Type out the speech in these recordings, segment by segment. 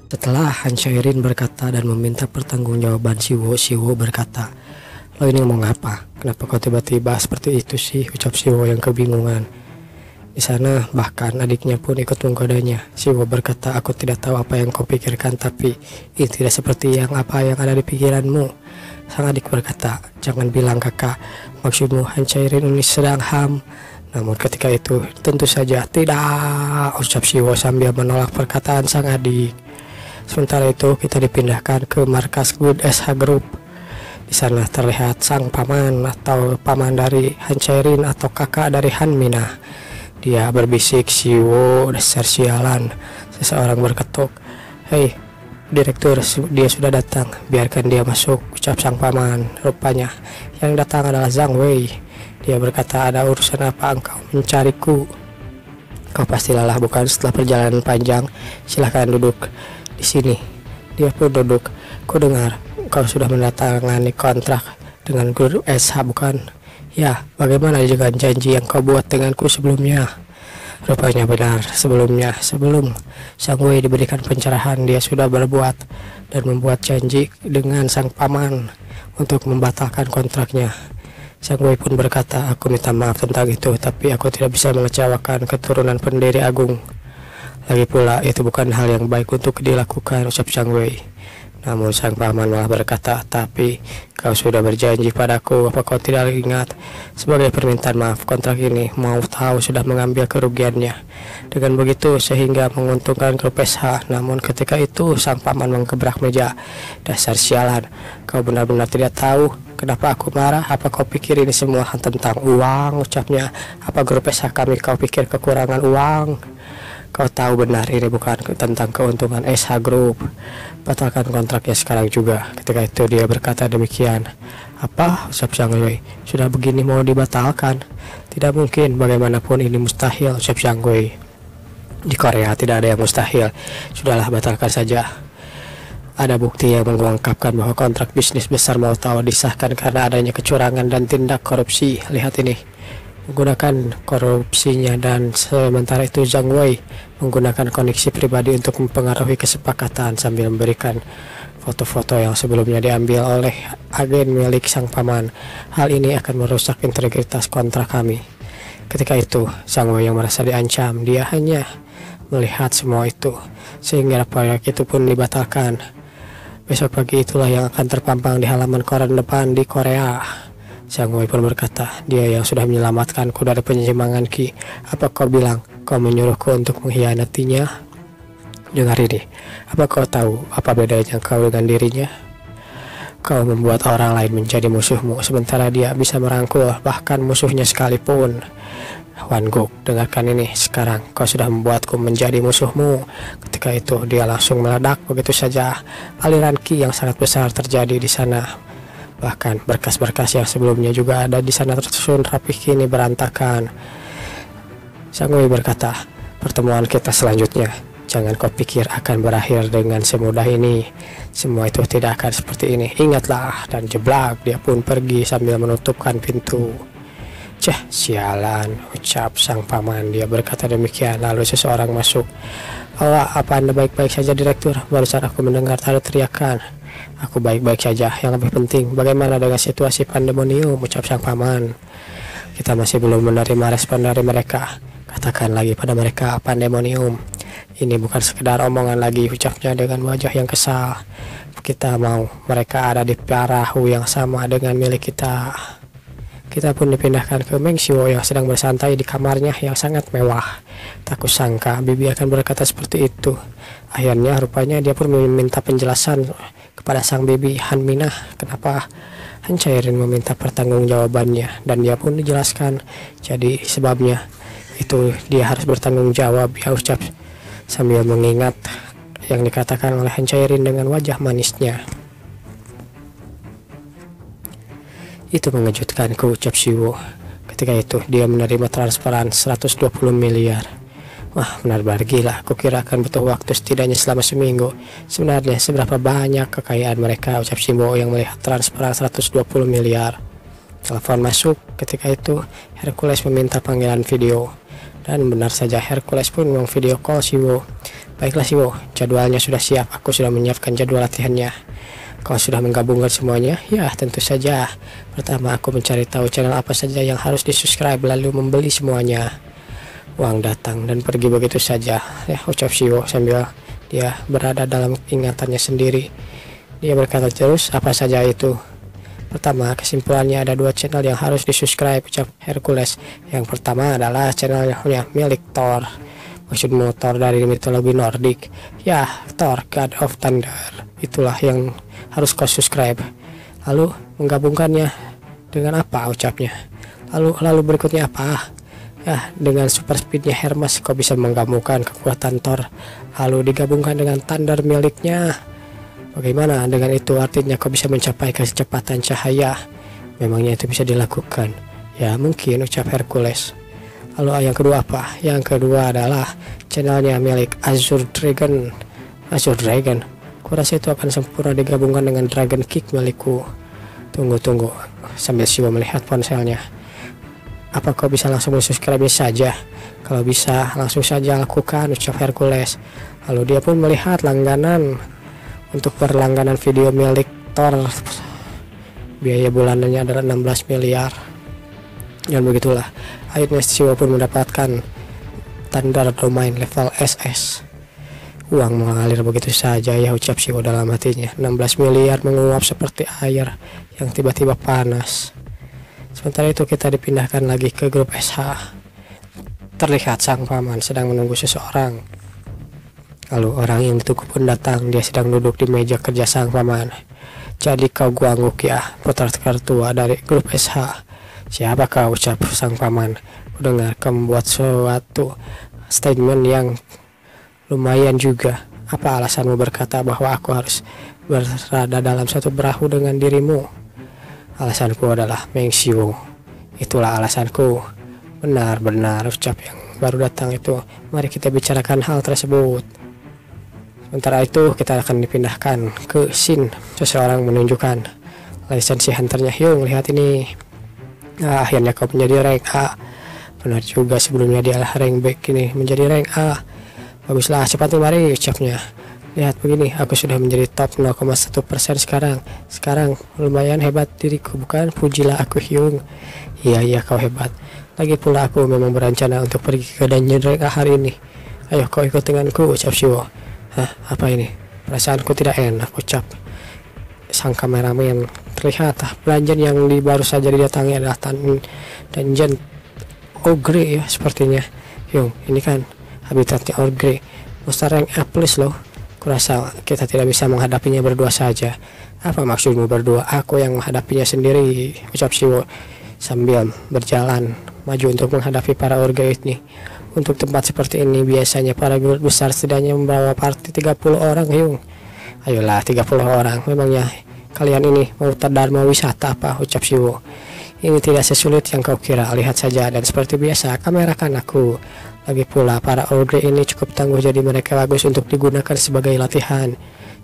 Setelah Han Chae-rin berkata dan meminta pertanggungjawaban Siwo berkata, "Lo ini ngomong apa? Kenapa kau tiba-tiba seperti itu sih?" ucap Siwo yang kebingungan. Di sana bahkan adiknya pun ikut menggodanya. Siwo berkata, "Aku tidak tahu apa yang kau pikirkan, tapi ini tidak seperti yang ada di pikiranmu." Sang adik berkata, "Jangan bilang kakak, maksudmu Han Chae-rin ini sedang ham." Namun ketika itu tentu saja tidak, ucap Siwo sambil menolak perkataan sang adik. Sementara itu kita dipindahkan ke markas Good SH Group. Di sana terlihat sang paman atau paman dari Han Chae-rin atau kakak dari Han Minah. Dia berbisik, "Siwo, dasar sialan." Seseorang berketuk, "Hei, direktur, dia sudah datang. Biarkan dia masuk," ucap sang paman. Rupanya yang datang adalah Zhang Wei. Dia berkata, "Ada urusan apa engkau mencariku?" "Kau pasti lelah bukan setelah perjalanan panjang? Silahkan duduk di sini." Dia pun duduk. "Ku dengar kau sudah menandatangani kontrak dengan Guru SH bukan?" "Ya, bagaimana dengan janji yang kau buat denganku sebelumnya?" Rupanya benar, sebelum Sang Wei diberikan pencerahan, dia sudah berbuat dan membuat janji dengan sang paman untuk membatalkan kontraknya. Sang Wei pun berkata, "Aku minta maaf tentang itu, tapi aku tidak bisa mengecewakan keturunan pendiri agung. Lagi pula itu bukan hal yang baik untuk dilakukan," ucap Sang Wei. Namun sang paman malah berkata, "Tapi kau sudah berjanji padaku, apa kau tidak ingat? Sebagai permintaan maaf, kontrak ini mau tahu sudah mengambil kerugiannya. Dengan begitu sehingga menguntungkan grup SH." Namun ketika itu sang paman menggebrak meja. "Dasar sialan, kau benar-benar tidak tahu kenapa aku marah? Apa kau pikir ini semua tentang uang?" ucapnya. "Apa grup SH kami kau pikir kekurangan uang? Kau tahu benar ini bukan tentang keuntungan SH Group. Batalkan kontraknya sekarang juga." Ketika itu dia berkata demikian. "Apa?" ucap Zhang Wei. "Sudah begini mau dibatalkan? Tidak mungkin, bagaimanapun ini mustahil," ucap Zhang Wei. "Di Korea tidak ada yang mustahil. Sudahlah, batalkan saja. Ada bukti yang mengungkapkan bahwa kontrak bisnis besar mau tahu disahkan karena adanya kecurangan dan tindak korupsi. Lihat ini." Menggunakan korupsinya, dan sementara itu Zhang Wei menggunakan koneksi pribadi untuk mempengaruhi kesepakatan sambil memberikan foto-foto yang sebelumnya diambil oleh agen milik sang paman. "Hal ini akan merusak integritas kontrak kami." Ketika itu Zhang Wei yang merasa diancam, dia hanya melihat semua itu sehingga proyek itu pun dibatalkan. Besok pagi itulah yang akan terpampang di halaman koran depan di Korea. Zhang Wei pun berkata, "Dia yang sudah menyelamatkanku dari penyimpangan Qi. Apa kau bilang kau menyuruhku untuk mengkhianatinya? Dengar ini, apa kau tahu apa bedanya kau dengan dirinya? Kau membuat orang lain menjadi musuhmu, sementara dia bisa merangkul bahkan musuhnya sekalipun. Wan Guk, dengarkan ini sekarang. Kau sudah membuatku menjadi musuhmu." Ketika itu dia langsung meledak begitu saja. Aliran Qi yang sangat besar terjadi di sana. Bahkan berkas-berkas yang sebelumnya juga ada di sana tersusun rapih kini berantakan. Sang Wei berkata, "Pertemuan kita selanjutnya, jangan kau pikir akan berakhir dengan semudah ini. Semua itu tidak akan seperti ini. Ingatlah." Dan jeblak, dia pun pergi sambil menutupkan pintu. "Ceh, sialan," ucap sang paman. Dia berkata demikian. Lalu seseorang masuk. "Oh, apa Anda baik-baik saja, direktur? Barusan aku mendengar ada teriakan." "Aku baik-baik saja. Yang lebih penting, bagaimana dengan situasi pandemonium?" ucap sang paman. "Kita masih belum menerima respon dari mereka. Katakan lagi pada mereka pandemonium. Ini bukan sekedar omongan lagi," ucapnya dengan wajah yang kesal. "Kita mau mereka ada di perahu yang sama dengan milik kita." Kita pun dipindahkan ke Meng Siwo yang sedang bersantai di kamarnya yang sangat mewah. Tak kusangka Bibi akan berkata seperti itu. Akhirnya rupanya dia pun meminta penjelasan kepada sang Bibi Han Minah kenapa Han Chae-rin meminta pertanggungjawabannya, dan dia pun dijelaskan. Jadi sebabnya itu dia harus bertanggung jawab, ya ucap sambil mengingat yang dikatakan oleh Han Chae-rin dengan wajah manisnya. "Itu mengejutkanku," ucap Siwo. Ketika itu dia menerima transferan 120 miliar. "Wah, benar-benar gila. Kukira akan butuh waktu setidaknya selama seminggu. Sebenarnya seberapa banyak kekayaan mereka," ucap Siwo yang melihat transferan 120 miliar. Telepon masuk. Ketika itu Hercules meminta panggilan video. Dan benar saja, Hercules pun memang video call Siwo. Baiklah Siwo, jadwalnya sudah siap. Aku sudah menyiapkan jadwal latihannya. Kau sudah menggabungkan semuanya? Ya, tentu saja. Pertama, aku mencari tahu channel apa saja yang harus di-subscribe, lalu membeli semuanya. Uang datang dan pergi begitu saja. Ya, ucap Siwo sambil dia berada dalam ingatannya sendiri. Dia berkata terus, apa saja itu? Pertama, kesimpulannya ada 2 channel yang harus di-subscribe, ucap Hercules. Yang pertama adalah channelnya milik Thor. Maksudmu Thor dari mitologi Nordik? Ya, Thor, God of Thunder. Itulah yang harus kau subscribe. Lalu menggabungkannya dengan apa, ucapnya? Lalu berikutnya apa? Ya, dengan super speednya Hermes kau bisa menggabungkan kekuatan Thor, lalu digabungkan dengan Thunder miliknya. Bagaimana dengan itu? Artinya kau bisa mencapai kecepatan cahaya. Memangnya itu bisa dilakukan? Ya mungkin, ucap Hercules. Lalu yang kedua apa? Yang kedua adalah channelnya milik Azure Dragon. Azure Dragon, kurasa itu akan sempurna digabungkan dengan Dragon Kick milikku. Tunggu, sambil Siwo melihat ponselnya. Apa kau bisa langsung subscribe saja? Kalau bisa, langsung saja lakukan, ucap Hercules. Lalu dia pun melihat langganan. Untuk berlangganan video milik Thor, biaya bulanannya adalah 16 miliar. Dan begitulah, akhirnya Siwo pun mendapatkan Thunder Domain level SS. Uang mengalir begitu saja ya, ucap Siwo dalam hatinya. 16 miliar menguap seperti air yang tiba-tiba panas. Sementara itu kita dipindahkan lagi ke grup SH. Terlihat sang paman sedang menunggu seseorang. Lalu orang yang ditunggu pun datang. Dia sedang duduk di meja kerja sang paman. Jadi kau guangguk ya, putra tertua dari grup SH. Siapa kau, ucap sang paman. Kudengar kau membuat suatu statement yang lumayan juga. Apa alasanmu berkata bahwa aku harus berada dalam satu perahu dengan dirimu? Alasanku adalah Meng Siwo. Itulah alasanku. Benar, ucap yang baru datang itu. Mari kita bicarakan hal tersebut. Sementara itu kita akan dipindahkan ke scene. Seseorang menunjukkan lisensi hunternya. Hyung, lihat ini. Nah, akhirnya kau menjadi rank A. Benar juga, sebelumnya dia rank B, ini menjadi rank A. Baguslah, cepat mari, ucapnya. Lihat begini, aku sudah menjadi top 0,1% sekarang. Sekarang lumayan hebat diriku, bukan? Pujilah aku, Hyung. Iya, kau hebat. Lagi pula aku memang berencana untuk pergi ke dungeon rank A hari ini. Ayo kau ikut denganku, ucap Siwo. Hah, apa ini? Perasaanku tidak enak, ucap sang kameramen. Terlihat dungeon yang baru saja didatangi adalah dungeon Ogre ya sepertinya. Hyung, ini kan habitatnya Ogre. Monster rank A plus loh. Kurasa kita tidak bisa menghadapinya berdua saja. Apa maksudmu berdua? Aku yang menghadapinya sendiri, ucap Siwo sambil berjalan maju untuk menghadapi para Ogre ini. Untuk tempat seperti ini biasanya para guild besar setidaknya membawa party 30 orang, Hyung. Ayolah 30 orang. Memangnya kalian ini mau dharma wisata apa, ucap Siwo. Ini tidak sesulit yang kau kira. Lihat saja, dan seperti biasa kamerakan aku. Lagi pula para Ogre ini cukup tangguh, jadi mereka bagus untuk digunakan sebagai latihan.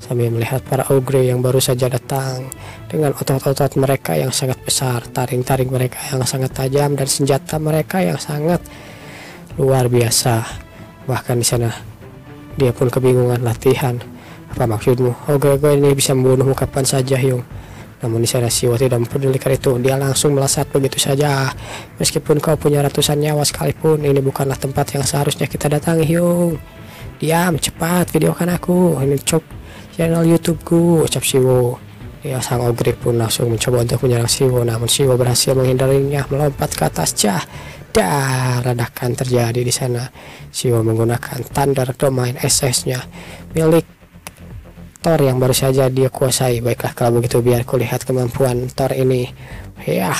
Sambil melihat para Ogre yang baru saja datang dengan otot-otot mereka yang sangat besar, taring-taring mereka yang sangat tajam, dan senjata mereka yang sangat luar biasa. Bahkan di sana dia pun kebingungan latihan. Apa maksudmu? Ogre-ogre ini bisa membunuhmu kapan saja, Hyung. Namun di sana Siwo tidak mempedulikan itu. Dia langsung melesat begitu saja. Meskipun kau punya ratusan nyawa sekalipun, ini bukanlah tempat yang seharusnya kita datangi, Hyung. Diam, cepat videokan aku. Ini channel YouTubeku, ucap Siwo. Ya, sang Ogre pun langsung mencoba untuk menyerang Siwo, namun Siwo berhasil menghindarinya, melompat ke atas. Ledakan terjadi di sana. Siwo menggunakan Thunder Domain SS-nya milik Thor yang baru saja dia kuasai. Baiklah kalau begitu, biar kulihat kemampuan Thor ini. Ya,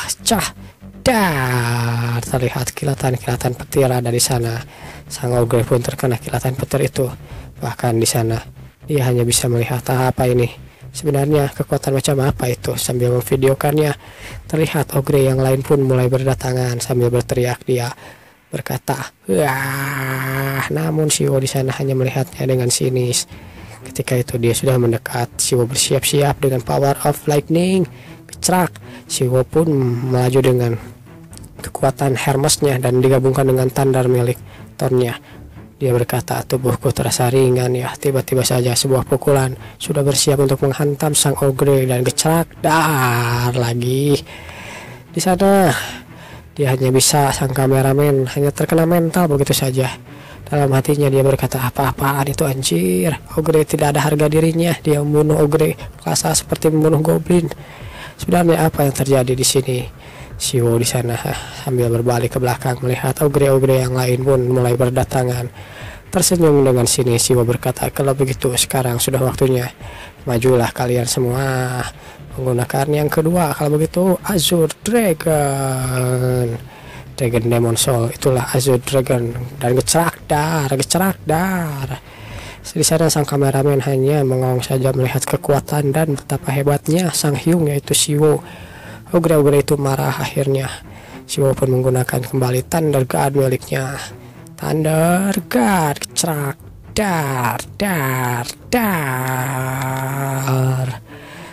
terlihat kilatan-kilatan petir ada di sana. Sang Ogre pun terkena kilatan petir itu. Bahkan di sana dia hanya bisa melihat apa ini. Sebenarnya kekuatan macam apa itu? Sambil memvideokannya, terlihat Ogre yang lain pun mulai berdatangan sambil berteriak. Dia berkata, "Wah!" Namun Siwo di sana hanya melihatnya dengan sinis. Ketika itu dia sudah mendekat. Siwo bersiap-siap dengan power of lightning. Kecrak. Siwo pun melaju dengan kekuatan Hermesnya dan digabungkan dengan Thunder milik Thornya. Dia berkata, tubuhku terasa ringan ya. Tiba-tiba saja sebuah pukulan sudah bersiap untuk menghantam sang ogre dan gecrak dar lagi. Di sana dia hanya bisa, sang kameramen hanya terkena mental begitu saja. Dalam hatinya dia berkata, apa-apaan itu anjir. Ogre tidak ada harga dirinya. Dia membunuh ogre rasa seperti membunuh goblin. Sebenarnya apa yang terjadi di sini? Siwo di sana sambil berbalik ke belakang melihat ogre-ogre yang lain pun mulai berdatangan. Tersenyum dengan sini, Siwo berkata, kalau begitu sekarang sudah waktunya. Majulah kalian semua menggunakan yang kedua. Kalau begitu Azure Dragon Demon Soul, itulah Azure Dragon, dan gecrak dar. Di sana sang kameramen hanya mengawang saja melihat kekuatan dan betapa hebatnya sang Hyung yaitu Siwo. Ogre-ogre itu marah akhirnya. Siwo pun menggunakan kembali Thunder God miliknya. Thunder God, gecrak dar.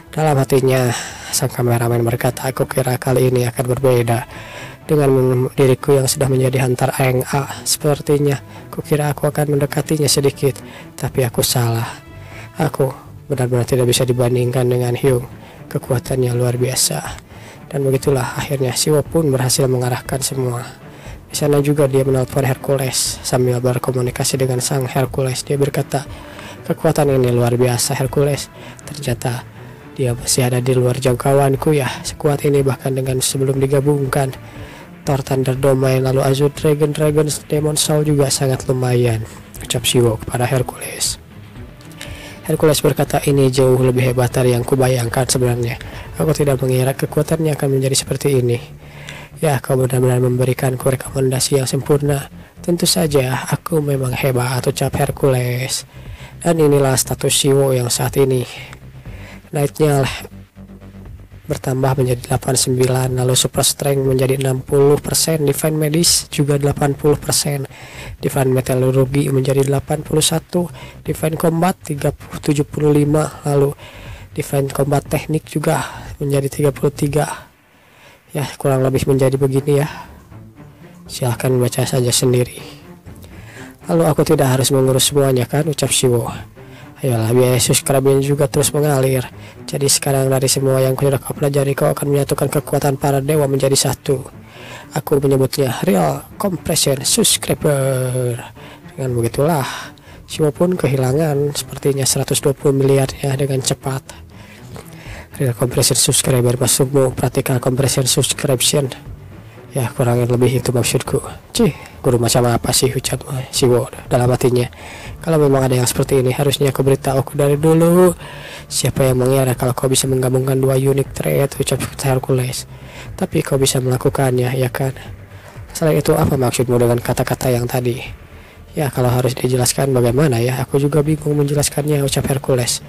Dalam hatinya sang kameramen berkata, aku kira kali ini akan berbeda dengan diriku yang sudah menjadi Hunter Aang. Sepertinya kukira aku akan mendekatinya sedikit, tapi aku salah. Aku benar-benar tidak bisa dibandingkan dengan Hyung. Kekuatannya luar biasa. Dan begitulah akhirnya Siwo pun berhasil mengarahkan semua. Di sana juga dia menelpon Hercules sambil berkomunikasi dengan sang Hercules. Dia berkata, kekuatan ini luar biasa Hercules. Ternyata dia masih ada di luar jangkauanku ya. Sekuat ini bahkan dengan sebelum digabungkan Thor Thunder Domain lalu Azure Dragon Demon Soul juga sangat lumayan, ucap Siwo kepada Hercules. Hercules berkata, ini jauh lebih hebat dari yang kubayangkan sebenarnya. Aku tidak mengira kekuatannya akan menjadi seperti ini. Ya, kau benar-benar memberikanku rekomendasi yang sempurna. Tentu saja, aku memang hebat, ucap Hercules. Dan inilah status Siwo yang saat ini. Naiknya bertambah menjadi 89, lalu super strength menjadi 60%, divine medis juga 80%, divine metallurgy menjadi 81, divine combat 75, lalu divine combat teknik juga menjadi 33. Ya, kurang lebih menjadi begini ya. Silahkan baca saja sendiri. Lalu aku tidak harus mengurus semuanya kan, ucap Siwo. Ayolah, biaya subscribe juga terus mengalir. Jadi sekarang dari semua yang sudah kau pelajari, kau akan menyatukan kekuatan para dewa menjadi satu. Aku menyebutnya Real Compression Subscriber. Dengan begitulah, Siwo pun kehilangan sepertinya 120 miliarnya dengan cepat. Real Compression Subscriber maksudmu Practical Compression Subscription. Ya, kurang lebih itu maksudku. Guru macam apa sih, ucap Siwo dalam hatinya. Kalau memang ada yang seperti ini, harusnya aku beritahu aku dari dulu. Siapa yang mengira kalau kau bisa menggabungkan dua unique trait, ucap Hercules. Tapi kau bisa melakukannya, ya kan? Selain itu, apa maksudmu dengan kata-kata yang tadi? Ya, kalau harus dijelaskan bagaimana ya? Aku juga bingung menjelaskannya, ucap Hercules.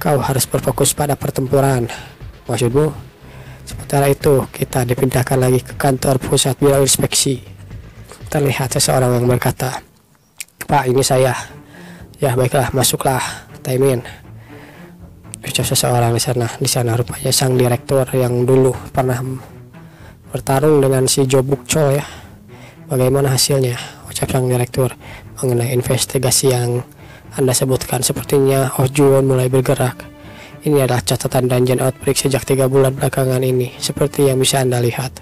Kau harus berfokus pada pertempuran. Maksudmu? Sementara itu, kita dipindahkan lagi ke kantor pusat biro inspeksi. Terlihat seseorang yang berkata, Pak, ini saya. Ya, baiklah, masuklah, Taimin. Ucap seseorang di sana. Di sana rupanya sang direktur yang dulu pernah bertarung dengan si Jo Buk Chol ya. Bagaimana hasilnya? Ucap sang direktur mengenai investigasi yang Anda sebutkan. Sepertinya Oh Juwon mulai bergerak. Ini adalah catatan Dungeon Outbreak sejak 3 bulan belakangan ini. Seperti yang bisa Anda lihat,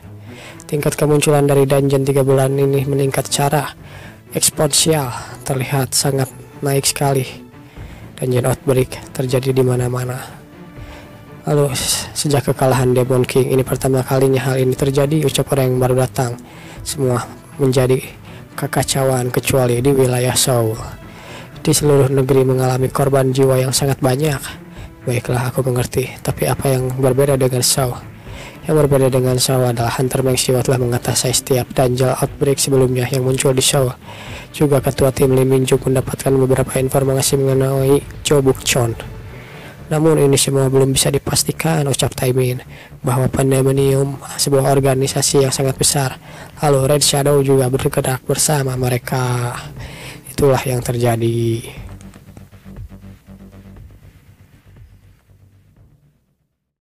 tingkat kemunculan dari dungeon 3 bulan ini meningkat secara eksponensial. Terlihat sangat naik sekali. Dungeon Outbreak terjadi di mana-mana. Lalu sejak kekalahan Demon King, ini pertama kalinya hal ini terjadi, ucap orang yang baru datang. Semua menjadi kekacauan kecuali di wilayah Seoul. Di seluruh negeri mengalami korban jiwa yang sangat banyak. Baiklah, aku mengerti. Tapi apa yang berbeda dengan Seoul? Yang berbeda dengan Seoul adalah Hunter Meng Siwo telah mengatasi setiap dungeon outbreak sebelumnya yang muncul di Seoul. Juga ketua tim Lee Min Juk mendapatkan beberapa informasi mengenai Jo Buk Chon. Namun ini semua belum bisa dipastikan, ucap Taimin, bahwa Pandemonium sebuah organisasi yang sangat besar. Lalu Red Shadow juga bergerak bersama mereka. Itulah yang terjadi.